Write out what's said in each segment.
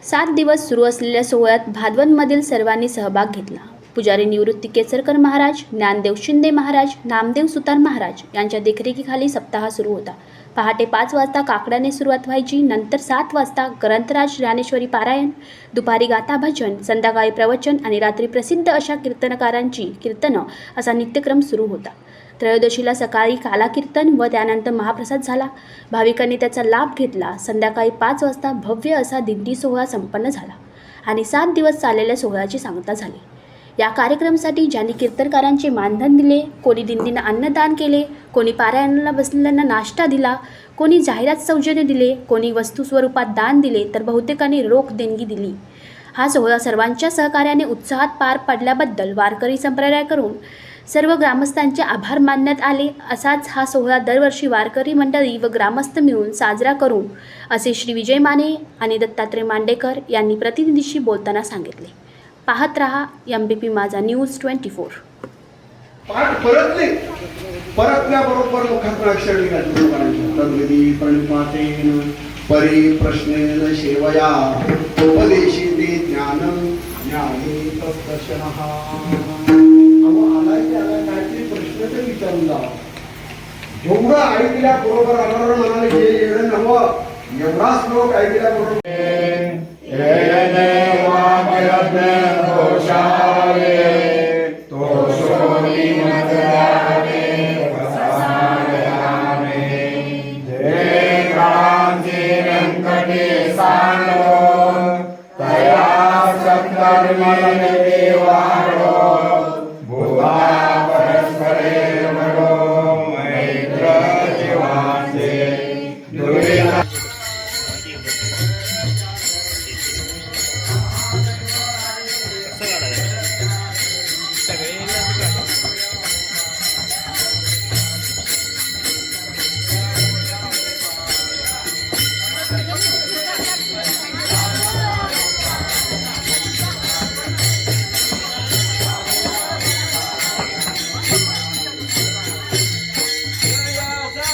7 दिवस सुरू असलेल्या सोहळ्यात भादवनमधील सर्वांनी सहभाग घेतला। पुजारी निवृत्ती केसरकर महाराज, ज्ञानदेव शिंदे महाराज, नामदेव सुतार महाराज यांच्या देखरेखीखाली सप्ताह सुरू होता। पहाटे 5 वाजता काकड्याने सुरुवात व्हायची, नंतर 7 वाजता ग्रंथराज ज्ञानेश्वरी पारायण, दुपारी गाथा भजन, संध्याकाळी प्रवचन आणि रात्री प्रसिद्ध अशा कीर्तनकारांची कीर्तनं असा नित्यक्रम सुरू होता। त्रयोदशीला सकाळी काला कीर्तन व त्यानंतर महाप्रसाद झाला। भाविकांनी त्याचा लाभ घेतला। संध्याकाळी 5 वाजता भव्य असा दिंडी सोहळा संपन्न झाला आणि 7 दिवस चाललेल्या सोहळ्याची सांगता झाली। या कार्यक्रमासाठी ज्यांनी कीर्तनकारांचे मानधन दिले, कोणी दिंडींना अन्नदान केले, कोणी पारायणाला बसलेल्यांना नाश्ता दिला, कोणी जाहिरात सौजन्य दिले, कोणी वस्तू स्वरूपात दान दिले, तर बहुतेकांनी रोख देणगी दिली। हा सोहळा सर्वांच्या सहकार्याने उत्साहात पार पडल्याबद्दल वारकरी संप्रदायाकडून सर्व ग्रामस्थांचे आभार मानण्यात आले। असाच हा सोहळा दरवर्षी वारकरी मंडळी व ग्रामस्थ मिळून साजरा करू असे श्री विजय माने आणि दत्तात्रय मांडेकर यांनी प्रतिनिधीशी बोलताना सांगितले। पाहत रहा MBP माझा न्यूज 24। परतल्याबरोबर मुखात अक्षर निघाली तद्विधी प्रणिपातेन परि प्रश्नेन सेवया उपदेशी ते ज्ञानं ज्ञाने तद्दर्शनः। काहीतरी प्रश्न तर विचारून जा। जेवढं ऐकल्या बरोबर आल्यावर म्हणाले हे येणं नवं, एवढा श्लोक ऐकल्या बरोबर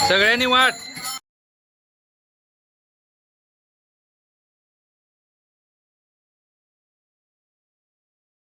सगळ्यांनी वाट